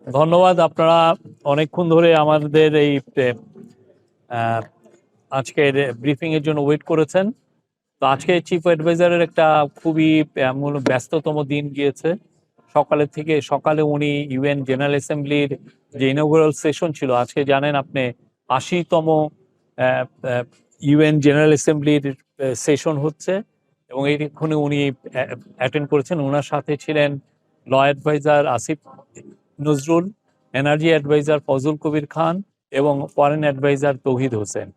ধন্যবাদ। আপনারা অনেকক্ষণ ধরে আমাদের এই আহ, আজকের ব্রিফিং এর জন্য ওয়েট করেছেন। তো আজকে চিফ অ্যাডভাইজারের একটা খুবই ব্যস্ততম দিন গিয়েছে। সকালে উনি ইউএন জেনারেল অ্যাসেম্বলির যে ইনগুরাল সেশন ছিল, আজকে জানেন আপনি ৮০তম ইউএন জেনারেল অ্যাসেম্বলির সেশন হচ্ছে এবং এইখানে উনি অ্যাটেন্ড করেছেন। ওনার সাথে ছিলেন law adviser Asif Nazrul, energy adviser Fazal Kabir Khan এবং ফরেন অ্যাডভাইজার তৌহিদ হোসেন।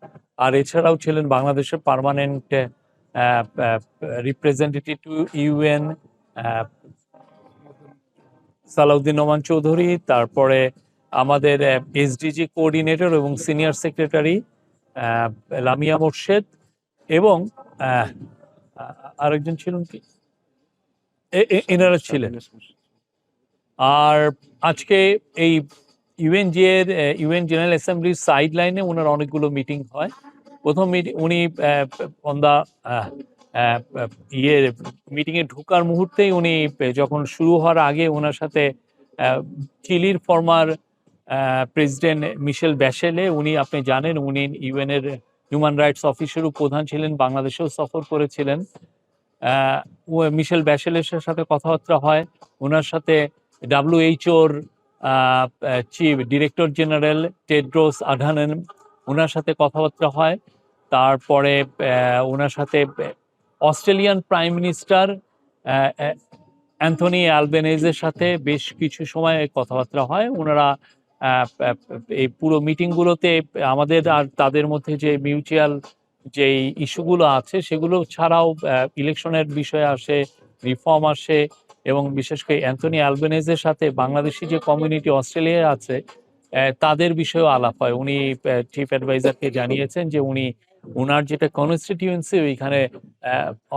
আর এছাড়াও ছিলেন বাংলাদেশের permanent representative to UN Salahuddin Noman Chowdhury, তারপরে আমাদের এসডিজি কোঅর্ডিনেটর এবং সিনিয়র সেক্রেটারি লামিয়া মোর্শেদ এবং আরেকজন ছিলেন কি, এনারা ছিলেন। আর আজকে এই ইউএন জেনারেল অ্যাসেম্বলির সাইড লাইনে ওনার অনেকগুলো মিটিং হয়। প্রথম উনি অন দা মিটিংয়ে ঢোকার মুহূর্তেই উনি যখন শুরু হওয়ার আগে ওনার সাথে চিলির ফর্মার প্রেসিডেন্ট মিশেল ব্যাশেলে, উনি আপনি জানেন উনি ইউএনের হিউম্যান রাইটস অফিসেরও প্রধান ছিলেন, বাংলাদেশেও সফর করেছিলেন। মিশেল ব্যাশেলের সাথে কথাবার্তা হয়। ওনার সাথে WHO-র chief director general Tedros Adhanom, ওনার সাথে কথাবার্তা হয়। তারপরে ওনার সাথে অস্ট্রেলিয়ান প্রাইম মিনিস্টার অ্যান্থনি অ্যালবেনিজের সাথে বেশ কিছু সময় কথাবার্তা হয়। ওনারা এই পুরো মিটিংগুলোতে আমাদের আর তাদের মধ্যে যে মিউচুয়াল যেই ইস্যুগুলো আছে সেগুলো ছাড়াও ইলেকশনের বিষয় আসে, রিফর্ম আসে এবং বিশেষ করে অ্যান্থনি অ্যালবেনিজের সাথে বাংলাদেশি যে কমিউনিটি অস্ট্রেলিয়ায় আছে তাদের বিষয়েও আলাপ হয়। উনি চিফ অ্যাডভাইজারকে জানিয়েছেন যে উনার যেটা কনস্টিটিউয়েন্সি ওইখানে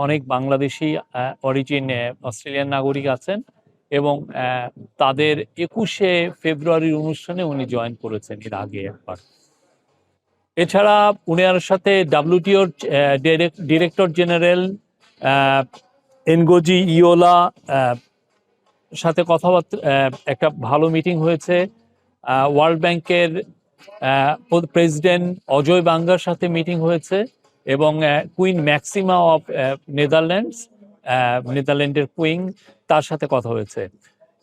অনেক বাংলাদেশি অরিজিন অস্ট্রেলিয়ান নাগরিক আছেন এবং তাদের ২১শে ফেব্রুয়ারির অনুষ্ঠানে উনি জয়েন করেছেন এর আগে একবার। এছাড়া উনার সাথে WTOর ডিরেক্টর জেনারেল এনগোজি ইয়োলা সাথে কথাবার্তা, একটা ভালো মিটিং হয়েছে। ওয়ার্ল্ড ব্যাংকের প্রেসিডেন্ট অজয় বাঙ্গার সাথে মিটিং হয়েছে এবং কুইন ম্যাক্সিমা অফ নেদারল্যান্ডের কুইন, তার সাথে কথা হয়েছে।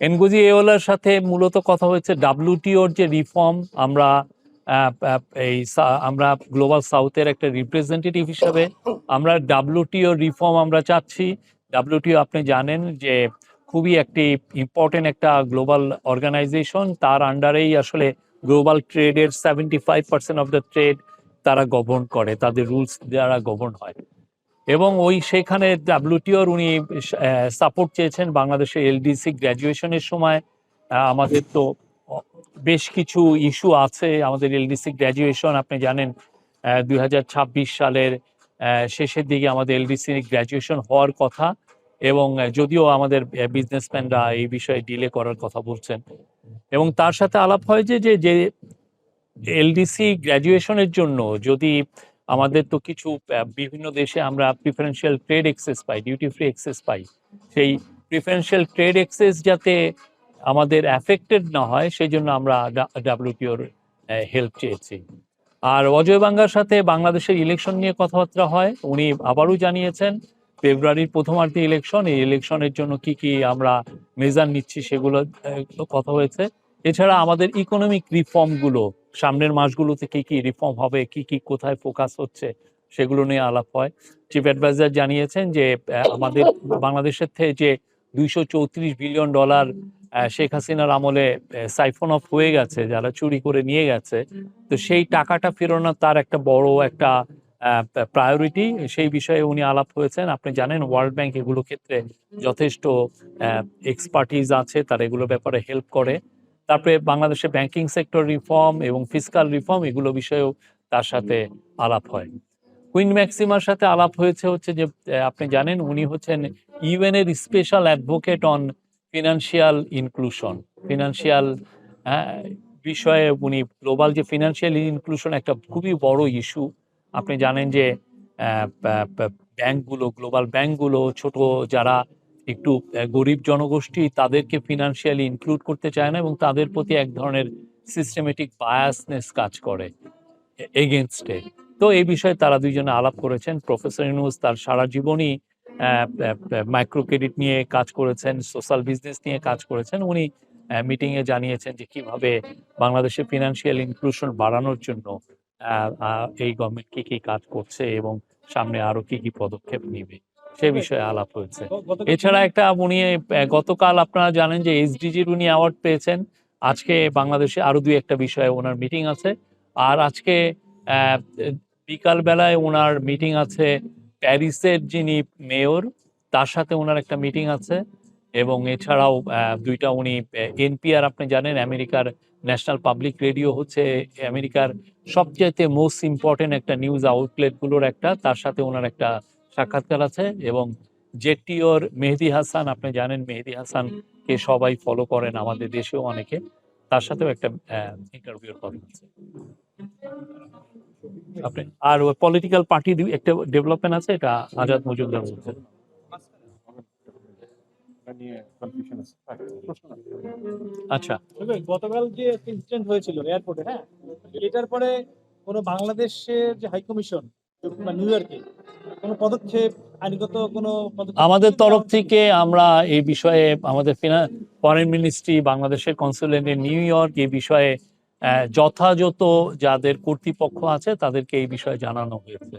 এনগোজি ইয়োলার সাথে মূলত কথা হয়েছে WTOর যে রিফর্ম, আমরা গ্লোবাল সাউথের একটা রিপ্রেজেন্টেটিভ হিসাবে আমরা WTO রিফর্ম আমরা চাচ্ছি। WTO আপনি জানেন যে খুবই একটি ইম্পর্টেন্ট একটা গ্লোবাল অর্গানাইজেশন, তার আন্ডারেই আসলে গ্লোবাল ট্রেডের 75% অফ দ্য ট্রেড তারা গভর্ন করে, তাদের রুলস দ্বারা গভর্ন হয়। এবং সেখানে WTOর উনি সাপোর্ট চেয়েছেন বাংলাদেশের LDC গ্র্যাজুয়েশনের সময়। আমাদের তো বেশ কিছু ইস্যু আছে। আমাদের LDC গ্র্যাজুয়েশন আপনি জানেন 2026 সালের শেষের দিকে আমাদের LDC গ্র্যাজুয়েশন হওয়ার কথা এবং যদিও আমাদের বিজনেসম্যানরা এই বিষয়ে ডিলে করার কথা বলছেন। এবং তার সাথে আলাপ হয় যে এলডিসি গ্র্যাজুয়েশনের জন্য যদি আমাদের তো কিছু বিভিন্ন দেশে আমরা প্রিফারেন্সিয়াল ট্রেড এক্সেস পাই, ডিউটি ফ্রি এক্সেস পাই, সেই প্রিফারেন্সিয়াল ট্রেড এক্সেস যাতে আমাদের অ্যাফেক্টেড না হয় সেই জন্য আমরা WTOর হেল্প চেয়েছি। আর অজয় বাঙ্গার সাথে বাংলাদেশের ইলেকশন নিয়ে কথাবার্তা হয়। উনি আবারও জানিয়েছেন ফেব্রুয়ারির প্রথমার্ধে ইলেকশন, এই ইলেকশনের জন্য কি কি আমরা মেজার নিচ্ছি সেগুলো কথা হয়েছে। এছাড়া আমাদের ইকোনমিক রিফর্মগুলো সামনের মাসগুলোতে কি কি রিফর্ম হবে, কি কি কোথায় ফোকাস হচ্ছে সেগুলো নিয়ে আলাপ হয়। চিফ অ্যাডভাইজার জানিয়েছেন যে আমাদের বাংলাদেশের থেকে যে $234 বিলিয়ন শেখ হাসিনার আমলে সাইফন অফ হয়ে গেছে, যারা চুরি করে নিয়ে গেছে, তো সেই টাকাটা ফেরানো তার একটা বড় একটা প্রায়োরিটি, সেই বিষয়ে উনি আলাপ হয়েছেন। আপনি জানেন ওয়ার্ল্ড ব্যাংক এগুলো ক্ষেত্রে যথেষ্ট এক্সপার্টিজ আছে, তারা এগুলো ব্যাপারে হেল্প করে। তারপরে বাংলাদেশের ব্যাংকিং সেক্টর রিফর্ম এবং ফিসকাল রিফর্ম এগুলো বিষয়েও তার সাথে আলাপ হয়। কুইন ম্যাক্সিমার সাথে আলাপ হচ্ছে যে আপনি জানেন উনি হচ্ছেন ইউএন এর special advocate on financial inclusion, financial বিষয়ে উনি গ্লোবাল যে ফিনান্সিয়াল ইনক্লুশন একটা খুবই বড় ইস্যু। আপনি জানেন যে ব্যাংকগুলো, গ্লোবাল ব্যাংকগুলো ছোট যারা একটু গরিব জনগোষ্ঠী তাদেরকে ফিনান্সিয়ালি ইনক্লুড করতে চায় না এবং তাদের প্রতি এক ধরনের সিস্টেমেটিক বায়াসনেস কাজ করে এগেনস্টে। তো এই বিষয়ে তারা দুইজনে আলাপ করেছেন। প্রফেসর ইউনূস তার সারা জীবনই মাইক্রো ক্রেডিট নিয়ে কাজ করেছেন, সোশ্যাল বিজনেস নিয়ে কাজ করেছেন। উনি মিটিংয়ে জানিয়েছেন যে কিভাবে বাংলাদেশে ফিনান্সিয়াল ইনক্লুশন বাড়ানোর জন্য এই গভর্নমেন্ট কি কি কাজ করছে এবং সামনে আরো কি কি পদক্ষেপ নিবে সে বিষয়ে আলাপ হয়েছে। এছাড়া একটা উনি গতকাল আপনারা জানেন যে এসডিজির উনি অ্যাওয়ার্ড পেয়েছেন। আজকে বাংলাদেশে আরো দুই একটা বিষয়ে ওনার মিটিং আছে। আর আজকে বিকাল বেলায় ওনার মিটিং আছে প্যারিসের যিনি মেয়র, তার সাথে ওনার একটা মিটিং আছে। এবং এছাড়াও দুইটা উনি এনপিআর, আপনি জানেন আমেরিকার ন্যাশনাল পাবলিক রেডিও হচ্ছে আমেরিকার সবচাইতে মোস্ট ইম্পর্টেন্ট একটা নিউজ আউটলেট গুলোর একটা, তার সাথে ওনার একটা সাক্ষাৎকার আছে। এবং জেটিওর মেহেদী হাসান, আপনি জানেন মেহেদী হাসানকে সবাই ফলো করেন আমাদের দেশেও অনেকে, তার সাথেও একটা ইন্টারভিউর কথা আছে। আপনি আর পলিটিক্যাল পার্টি একটা ডেভেলপমেন্ট আছে, এটা আজাদ মজুমদার বলছেন। আচ্ছা, গতকাল যে ইনসিডেন্ট হয়েছিল এয়ারপোর্টে, হ্যাঁ, এটার পরে কোনো বাংলাদেশের যে হাই কমিশন নিউ ইয়র্কে কোনো পদক্ষেপ, আইনগত কোনো পদক্ষেপ আমাদের তরফ থেকে আমরা এই বিষয়ে আমাদের ফরেন মিনিস্ট্রি, বাংলাদেশের কনসুলেট ইন নিউ ইয়র্ক এই বিষয়ে যথাযথ যাদের কর্তৃপক্ষ আছে তাদেরকে এই বিষয়ে জানানো হয়েছে।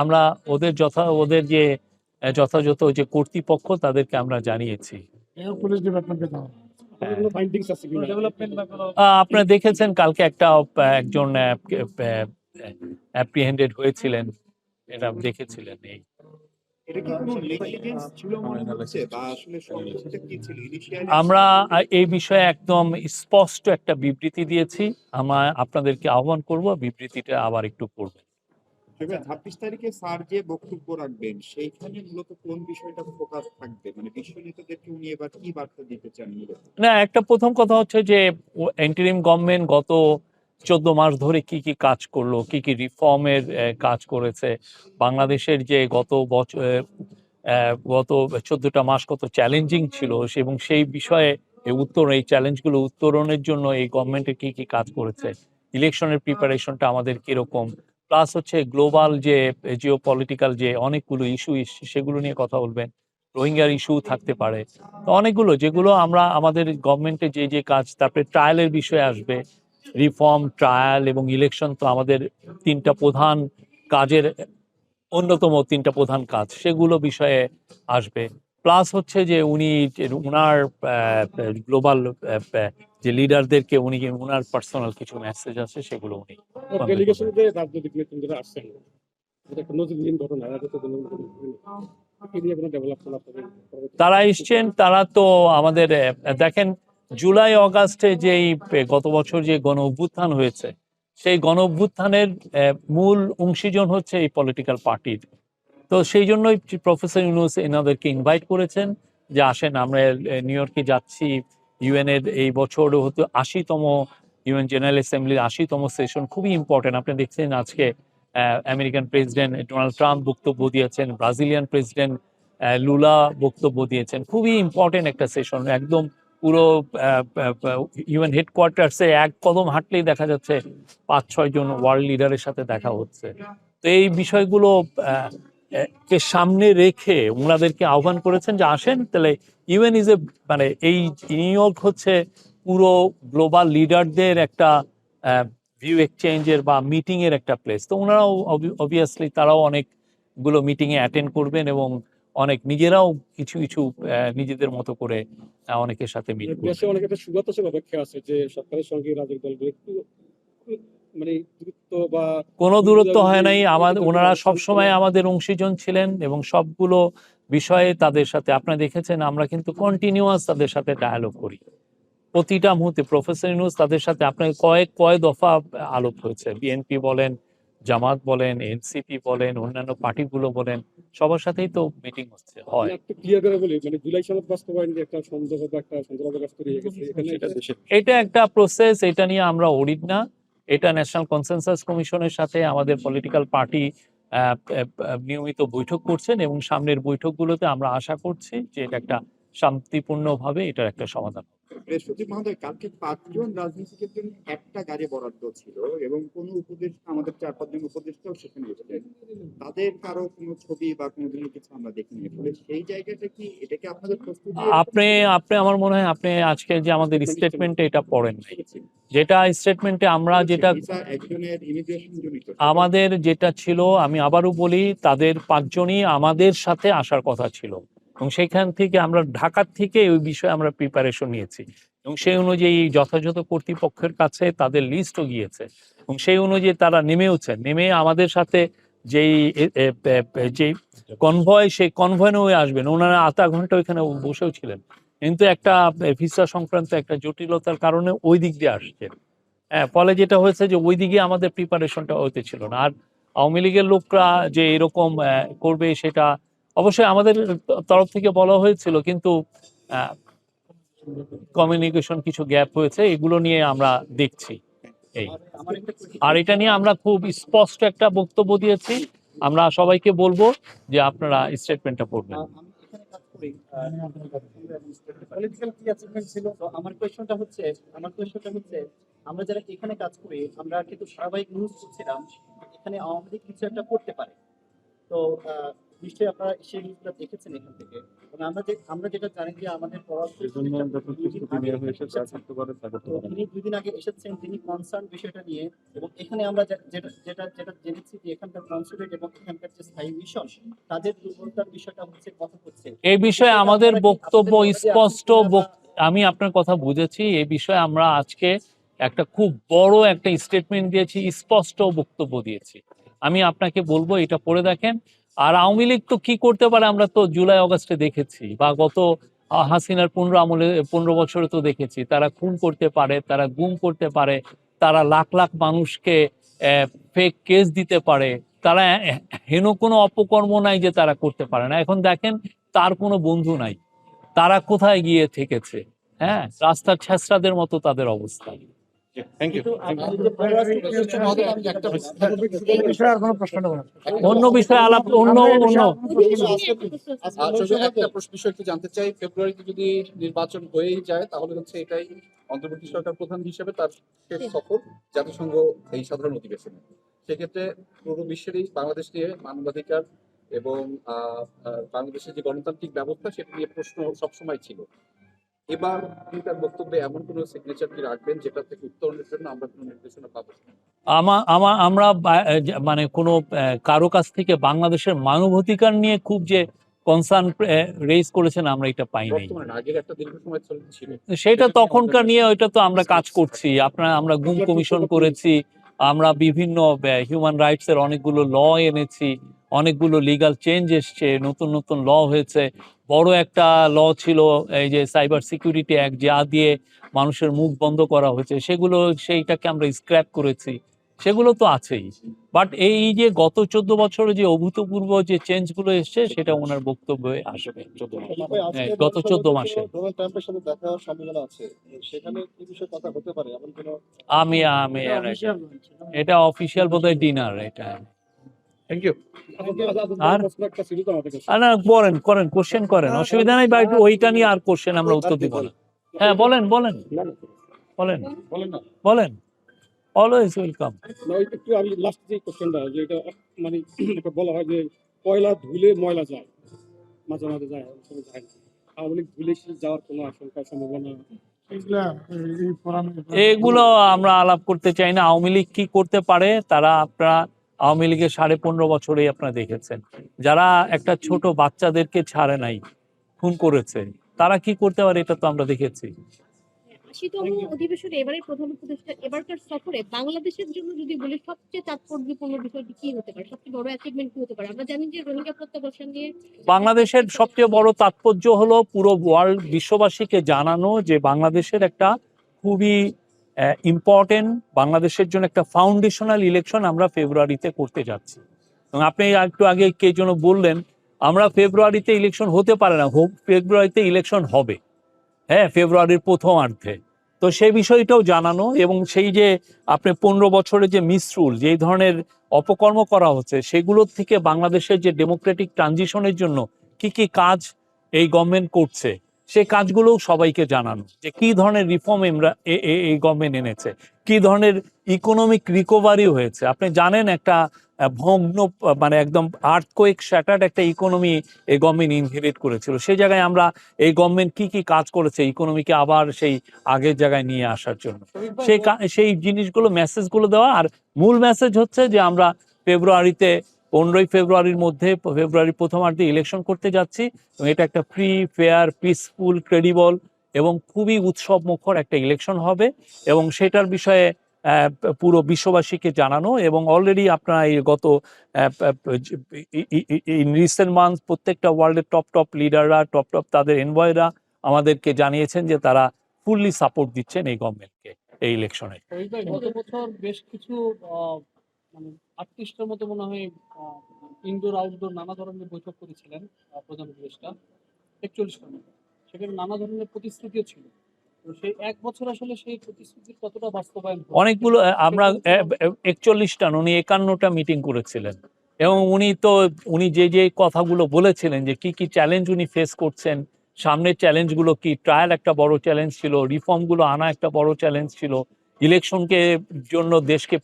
আমরা ওদের যে যথাযথ যে কর্তৃপক্ষ তাদেরকে আমরা জানিয়েছি। আপনারা দেখেছেন কালকে একজন অ্যাপ্রিহেন্ডেড হয়েছিলেন, এটা দেখেছিলেন। আমরা এই বিষয়ে একদম স্পষ্ট একটা বিবৃতি দিয়েছি। আমরা আপনাদেরকে আহ্বান করব বিবৃতিটা আবার একটু পড়বেন। 26 তারিখে স্যার যে বক্তব্য রাখবেন সেইখানে মূলত কোন বিষয়টা ফোকাস থাকবে, মানে বিশ্ব নেতাদেরকে উনি এবার কি বার্তা দিতে চান? না, একটা প্রথম কথা হচ্ছে যে ইন্টারিম গভর্নমেন্ট গত 14 মাস ধরে কি কি কাজ করলো, কি কি রিফর্মের কাজ করেছে, বাংলাদেশের যে গত 14টা মাস কত চ্যালেঞ্জিং ছিল এবং সেই বিষয়ে এই চ্যালেঞ্জগুলো উত্তরণের জন্য এই গভর্নমেন্টের কি কি কাজ করেছে, ইলেকশনের প্রিপারেশনটা আমাদের কিরকম, প্লাস হচ্ছে গ্লোবাল যে জিও পলিটিক্যাল যে অনেকগুলো ইস্যু সেগুলো নিয়ে কথা বলবেন। রোহিঙ্গার ইস্যু থাকতে পারে, তো অনেকগুলো যেগুলো আমরা আমাদের গভর্নমেন্টের যে কাজ, তারপরে ট্রায়ালের বিষয়ে আসবে। রিফর্ম, ট্রায়াল এবং ইলেকশন তো আমাদের তিনটা প্রধান কাজের অন্যতম তিনটা প্রধান কাজ, সেগুলো বিষয়ে আসবে। প্লাস হচ্ছে যে উনার গ্লোবাল যে লিডারদেরকে উনার পার্সোনাল কিছু মেসেজ আছে সেগুলো উনি রাজনৈতিক নেতৃত্বরা আসছেন, একটা নতুন ঘটনা, তারা এসছেন। তারা তো আমাদের দেখেন জুলাই অগাস্টে যেই গত বছর যে গণ অভ্যুত্থান হয়েছে, সেই গণ অভ্যুত্থানের মূল অংশীজন হচ্ছে এই পলিটিক্যাল পার্টির। তো সেই জন্যই প্রফেসর ইউনূস এনাদেরকে ইনভাইট করেছেন যে আসেন, আমরা নিউ ইয়র্কে যাচ্ছি। ইউএন এর এই বছর হতো 80তম ইউএন জেনারেল অ্যাসেম্বলির 80তম সেশন, খুবই ইম্পর্টেন্ট। আপনি দেখছেন আজকে আমেরিকান প্রেসিডেন্ট ডোনাল্ড ট্রাম্প বক্তব্য দিয়েছেন, ব্রাজিলিয়ান প্রেসিডেন্ট লুলা বক্তব্য দিয়েছেন। খুবই ইম্পর্টেন্ট একটা সেশন। একদম পুরো ইউএন হেডকোয়ার্টার্সে এক কদম হাঁটলেই দেখা যাচ্ছে 5-6 জন ওয়ার্ল্ড লিডারের সাথে দেখা হচ্ছে। তো এই বিষয়গুলো কে সামনে রেখে ওনাদেরকে আহ্বান করেছেন যে আসেন, তাহলে ইউএন ইজ এ মানে এই নিউ ইয়র্ক হচ্ছে পুরো গ্লোবাল লিডারদের একটা ভিউ এক্সচেঞ্জের বা মিটিং এর একটা প্লেস। তো ওনারাও অবভিয়াসলি তারাও অনেকগুলো মিটিং এ অ্যাটেন্ড করবেন এবং নিজেরাও কিছু কিছু নিজেদের মতো করে অনেকের সাথে মিট করবেন। দেশে অনেক একটা সুগত অপেক্ষা আছে যে সরকারের সঙ্গে রাজনৈতিক দলগুলো একটু মানে দূরত্ব বা কোনো দূরত্ব হয় নাই। ওনারা সবসময় আমাদের অংশীজন ছিলেন এবং সবগুলো বিষয়ে তাদের সাথে, আপনারা দেখেছেন আমরা কিন্তু কন্টিনিউয়াস তাদের সাথে ডায়ালগ করি প্রতিটা মুহূর্তে। প্রফেসর ইউনূস তাদের সাথে আপনার কয়েক দফা আলাপ হয়েছে। বিএনপি বলেন, জামাত বলেন, এনসিপি বলেন, অন্যান্য পার্টিগুলো বলেন, সবার সাথেই তো মিটিং হচ্ছে হয়। ক্লিয়ার করে বলি, মানে জুলাই সনদ বাস্তবায়ন যে একটা সন্দেহ বা একটা সন্দেহ তৈরি হয়ে গেছে, এটা একটা প্রসেস। এটা নিয়ে আমরা অডিট না, এটা ন্যাশনাল কনসেনসাস কমিশনের সাথে আমাদের পলিটিক্যাল পার্টি নিয়মিত বৈঠক করছেন এবং সামনের বৈঠকগুলোতে আমরা আশা করছি যে এটা একটা শান্তিপূর্ণভাবে এটার একটা সমাধান হবে। বৃহস্পতি মহোদয়, কালকে 5 জন রাজনীতিকের জন্য একটা গাড়ি বরাদ্দ ছিল এবং কোনো উপদেষ্টা, আমাদের 4-5 জন উপদেষ্টাও সেখানে এসেছেন। তাদের কারো কোনো ছবি বা কোনো ধরনের কিছু আমরা দেখিনি। ফলে সেই জায়গাটা কি, এটা কি আপনাদের প্রস্তুতি? আপনি আপনি আমার মনে হয় আপনি আজকে যে আমাদের স্টেটমেন্টে এটা পড়েন নাই। যেটা স্টেটমেন্টে আমরা যেটা ভিসা একজনের ইমিগ্রেশন জনিত। আমাদের যেটা ছিল, আমি আবারও বলি, তাদের 5 জনই আমাদের সাথে আসার কথা ছিল এবং সেখান থেকে আমরা ঢাকার থেকে ওই বিষয়ে আমরা প্রিপারেশন নিয়েছি এবং সেই অনুযায়ী যথাযথ কর্তৃপক্ষের কাছে তাদের লিস্টও গিয়েছে এবং সেই অনুযায়ী তারা নেমে আমাদের সাথে যেই যেই কনভয়, সেই কনভয় নিয়ে আসবেন। ওনারা আধা ঘন্টা ওইখানে বসেও ছিলেন, কিন্তু একটা ভিসা সংক্রান্ত একটা জটিলতার কারণে ওই দিক দিয়ে আসছেন। হ্যাঁ, ফলে যেটা হয়েছে যে ওইদিকে আমাদের প্রিপারেশনটা হতে ছিল না। আর আওয়ামী লীগের লোকরা যে এরকম করবে সেটা অবশ্যই আমাদের তরফ থেকে বলা হয়েছিল, কিন্তু কমিউনিকেশন কিছু গ্যাপ হয়েছে, এগুলো নিয়ে আমরা দেখছি। এই আর এটা নিয়ে আমরা খুব স্পষ্ট একটা বক্তব্য দিয়েছি। আমরা সবাইকে বলবো যে আপনারা স্টেটমেন্টটা পড়বেন। পলিটিক্যাল কি অ্যাচিভমেন্ট ছিল? তো আমার কোয়েশ্চনটা হচ্ছে আমরা যারা এখানে কাজ করি, আমরা কিন্তু ধারাবাহিক নিউজ করছিলাম এখানে আওয়ামী লীগ কিছু একটা করতে পারে। তো নিশ্চয়ই আপনারা সেই নিউজটা দেখেছেন এখান থেকে। এবং আমরা যেটা জানি যে আমাদের তিনি 2 দিন আগে এসেছেন, তিনি কনসার্ন বিষয়টা নিয়ে। এবং এখানে আমরা যেটা জেনেছি যে এখানকার কনসুলেট এবং এখানকার যে স্থায়ী মিশন, তাদের দুর্বলতার বিষয়টা হচ্ছে কথা হচ্ছে। এই বিষয়ে আমাদের বক্তব্য স্পষ্ট। আমি আপনার কথা বুঝেছি। এই বিষয়ে আমরা আজকে একটা খুব বড় একটা স্টেটমেন্ট দিয়েছি, স্পষ্ট বক্তব্য দিয়েছি। আমি আপনাকে বলবো এটা পড়ে দেখেন। আর আওয়ামী লীগ তো কি করতে পারে আমরা তো জুলাই আগস্টে দেখেছি, বা গত হাসিনার 15 বছরে তো দেখেছি। তারা খুন করতে পারে, তারা গুম করতে পারে, তারা লাখ লাখ মানুষকে ফেক কেস দিতে পারে। তারা হেন কোনো অপকর্ম নাই যে তারা করতে পারে না। এখন দেখেন, তার কোনো বন্ধু নাই, তারা কোথায় গিয়ে থেকেছে। হ্যাঁ, রাস্তার ছেঁচড়াদের মতো তাদের অবস্থা। অন্য বিষয়ে আলাপ, অন্য একটা বিষয় একটু জানতে চাই, ফেব্রুয়ারিতে যদি নির্বাচন হয়েই যায় তাহলে হচ্ছে এটাই অন্তর্বর্তী সরকার প্রধান হিসেবে তার শেষ সফর জাতিসংঘ এই সাধারণ অধিবেশনে। সেক্ষেত্রে পুরো বিশ্বেরই বাংলাদেশ নিয়ে মানবাধিকার এবং বাংলাদেশের যে গণতান্ত্রিক ব্যবস্থা সেটা নিয়ে প্রশ্ন সবসময় ছিল। এবার তিনি তার বক্তব্যে এমন কোনো সিগনেচার কি রাখবেন যেটা থেকে উত্তরণের জন্য আমরা কোনো নির্দেশনা পাবো? আমরা মানে কোনো কারো কাছ থেকে বাংলাদেশের মানবাধিকার নিয়ে খুব যে কনসার্ন রেজ করেছেন আমরা এটা পাই নাই। আগের একটা দীর্ঘ সময় ছিল সেটা তখনকার নিয়ে, ওইটা তো আমরা কাজ করছি। আমরা গুম কমিশন করেছি, আমরা বিভিন্ন হিউম্যান রাইটস এর অনেকগুলো ল এনেছি, অনেকগুলো লিগাল চেঞ্জ এসছে, নতুন নতুন ল হয়েছে। বড় একটা ল ছিল এই যে সাইবার সিকিউরিটি অ্যাক্ট, যা দিয়ে মানুষের মুখ বন্ধ করা হয়েছে, সেইটাকে আমরা স্ক্র্যাপ করেছি। সেগুলো তো আছেই। বাট এই যে গত 14 বছরে যে অভূতপূর্ব যে চেঞ্জ গুলো এসছে, সেটা ওনার বক্তব্যে আসবে গত 14 মাসে। ডোনাল্ড ট্রাম্পের সাথে দেখা হওয়ার সম্ভাবনা আছে, সেখানে কি বিষয়ে কথা হতে পারে এমন কোনো? এটা অফিসিয়াল বোধহয় ডিনার এটা। Thank you. আর না, করেন কোশ্চেন করেন, অসুবিধা নাই। বা একটু ওইটা নিয়ে আর কোশ্চেন আমরা উত্তর দিব না। হ্যাঁ, বলেন অলওয়েজ ওয়েলকাম। একটু আমি লাস্ট যে কোশ্চেনটা, যে এটা মানে এটা বলা হয় যে কয়লা ধুলে ময়লা যায়, মাঝে মাঝে যায়, যায় না। আওয়ামী লীগ ধুলে যাওয়ার কোনো আশঙ্কা সম্ভাবনা? এগুলো আমরা আলাপ করতে চাই না। আওয়ামী লীগ কি করতে পারে, আপনারা আওয়ামী লীগের 15.5 বছরেই আপনারা দেখেছেন, যারা একটা ছোট বাচ্চাদেরকে ছাড়ে নাই, খুন করেছে, তারা কি করতে পারে এটা তো আমরা দেখেছি। ৮০তম অধিবেশনে এবারে প্রধান উপদেষ্টা এবারকার সফরে বাংলাদেশের জন্য যদি বলি সবচেয়ে তাৎপর্যপূর্ণ বিষয়টি কি হতে পারে, সবচেয়ে বড় অ্যাচিভমেন্ট কি হতে পারে? আমরা জানি যে রোহিঙ্গা প্রত্যাবাসন নিয়ে বাংলাদেশের সবচেয়ে বড় তাৎপর্য হলো পুরো ওয়ার্ল্ড বিশ্ববাসীকে জানানো যে বাংলাদেশের একটা খুবই ইম্পর্টেন্ট, বাংলাদেশের জন্য একটা ফাউন্ডেশনাল ইলেকশন আমরা ফেব্রুয়ারিতে করতে যাচ্ছি। এবং আপনি একটু আগে কে যেন বললেন আমরা ফেব্রুয়ারিতে ইলেকশন হতে পারে না, ফেব্রুয়ারিতে ইলেকশন হবে। হ্যাঁ, ফেব্রুয়ারির প্রথমার্ধে। তো সেই বিষয়টাও জানানো, এবং সেই যে আপনি 15 বছরের যে মিসরুল, যেই ধরনের অপকর্ম করা হচ্ছে, সেগুলোর থেকে বাংলাদেশের যে ডেমোক্রেটিক ট্রানজিশনের জন্য কি কি কাজ এই গভর্নমেন্ট করছে, সেই কাজগুলোও সবাইকে জানানো, যে কি ধরনের রিফর্ম আমরা এই গভর্নমেন্ট এনেছে, কি ধরনের ইকোনমিক রিকভারি হয়েছে। আপনি জানেন একটা ভগ্ন, মানে একদম আর্থকোয়েক শ্যাটার্ড একটা ইকোনমি এই গভর্নমেন্ট ইনহেরিট করেছিল। সেই জায়গায় আমরা এই গভর্নমেন্ট কি কি কাজ করেছে ইকোনমিকে আবার সেই আগের জায়গায় নিয়ে আসার জন্য, সেই জিনিসগুলো, মেসেজগুলো দেওয়া। আর মূল মেসেজ হচ্ছে যে আমরা ফেব্রুয়ারিতে, 15ই ফেব্রুয়ারির মধ্যে, ফেব্রুয়ারির প্রথমার্ধে ইলেকশন করতে যাচ্ছি, এবং এটা একটা ফ্রি, ফেয়ার, পিসফুল, ক্রেডিবল এবং খুবই উৎসব মুখর একটা ইলেকশন হবে, এবং সেটার বিষয়ে পুরো বিশ্ববাসীকে জানানো। এবং অলরেডি আপনারা এই গত ইন রিসেন্ট মান্থ প্রত্যেকটা ওয়ার্ল্ডের টপ লিডাররা, টপ তাদের এনভয়রা আমাদেরকে জানিয়েছেন যে তারা ফুললি সাপোর্ট দিচ্ছেন এই গভর্নমেন্টকে এই ইলেকশনে। শহীদ ভাই, গত বছর বেশ কিছু মানে 38টার মতো মনে হয় ইনডোর আউটডোর নানা ধরনের বৈঠক করেছিলেন প্রধান উপদেষ্টা, 41টার মতো। সেখানে নানা ধরনের প্রতিশ্রুতিও ছিল। তো সেই এক বছর আসলে সেই প্রতিশ্রুতির কতটা বাস্তবায়ন হলো? অনেকগুলো, আমরা 41টা, উনি 51টা মিটিং করেছিলেন, এবং উনি যে কথাগুলো বলেছিলেন, যে কি কি চ্যালেঞ্জ উনি ফেস করছেন, সামনের চ্যালেঞ্জগুলো কি, ট্রায়াল একটা বড় চ্যালেঞ্জ ছিল, রিফর্মগুলো আনা একটা বড় চ্যালেঞ্জ ছিল, ইলেকশনকে জন্য দেশকে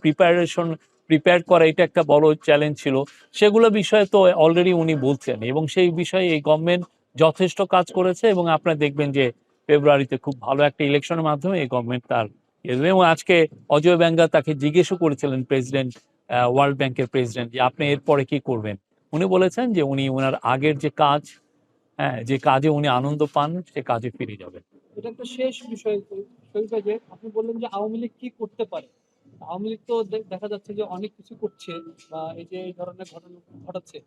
প্রিপেয়ার করা এটা একটা বড় চ্যালেঞ্জ ছিল, সেগুলো বিষয়ে তো অলরেডি উনি বলছেন, এবং সেই বিষয়ে এই গভর্নমেন্ট যথেষ্ট কাজ করেছে। এবং আপনারা দেখবেন যে ফেব্রুয়ারিতে খুব ভালো একটা ইলেকশনের মাধ্যমে এই গভর্নমেন্ট তার, এবং আজকে অজয় ব্যাঙ্গা তাকে জিজ্ঞেসও করেছিলেন প্রেসিডেন্ট, ওয়ার্ল্ড ব্যাংকের প্রেসিডেন্ট, যে আপনি এরপরে কি করবেন। উনি বলেছেন যে উনি ওনার আগের যে কাজ, যে কাজে উনি আনন্দ পান, সে কাজে ফিরে যাবেন। এটা একটা শেষ বিষয় শহীদ ভাই, যে আপনি বললেন যে আওয়ামী লীগ কি করতে পারে। আওয়ামী লীগ তো দেখা যাচ্ছে যে অনেক কিছু করছে, বা এই যে এই ধরনের ঘটনা ঘটাচ্ছে,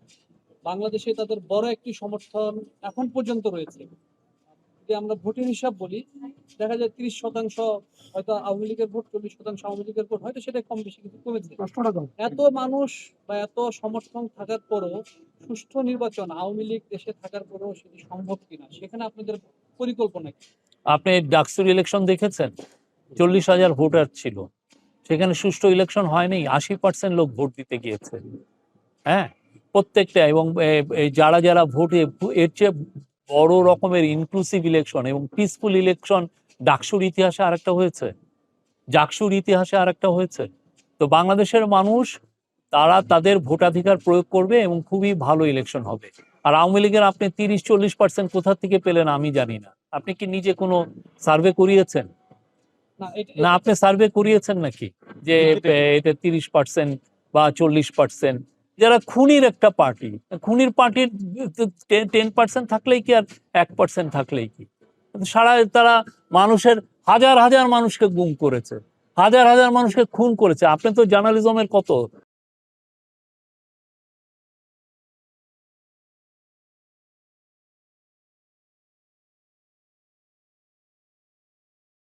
বাংলাদেশে তাদের বড় একটি সমর্থন এখন পর্যন্ত রয়েছে। যদি আমরা ভোটের হিসাব বলি, দেখা যায় 30% হয়তো আওয়ামী লীগের ভোট, 40% আওয়ামী লীগের ভোট, হয়তো সেটা কম বেশি কিছু কমেছে। এত মানুষ বা এত সমর্থন থাকার পরও সুষ্ঠু নির্বাচন আওয়ামী লীগ দেশে থাকার পরেও সেটি সম্ভব কিনা, সেখানে আপনাদের পরিকল্পনা কি? আপনি ডাকসুর ইলেকশন দেখেছেন, 40,000 ভোটার ছিল, সেখানে সুষ্ঠু ইলেকশন হয়নি, 80% লোক ভোট দিতে গিয়েছে। হ্যাঁ, প্রত্যেকটা, এবং যারা ভোট, এর চেয়ে বড় রকমের ইনক্লুসিভ ইলেকশন এবং পিসফুল ইলেকশন ডাকসুর ইতিহাসে আরেকটা হয়েছে, জাকসুর ইতিহাসে আরেকটা হয়েছে। তো বাংলাদেশের মানুষ, তারা তাদের ভোটাধিকার প্রয়োগ করবে এবং খুবই ভালো ইলেকশন হবে। আর আওয়ামী লীগের আপনি 30-40% কোথা থেকে পেলেন আমি জানি না। আপনি কি নিজে কোনো সার্ভে করিয়েছেন? না, আপনি সার্ভে করিয়েছেন নাকি যে এটা 30% বা 40%? যারা খুনির একটা পার্টি, খুনির পার্টির 10% থাকলেই কি, আর 1% থাকলেই কি, তারা মানুষের হাজার হাজার মানুষকে গুম করেছে, হাজার হাজার মানুষকে খুন করেছে। আপনি তো জার্নালিজমের কত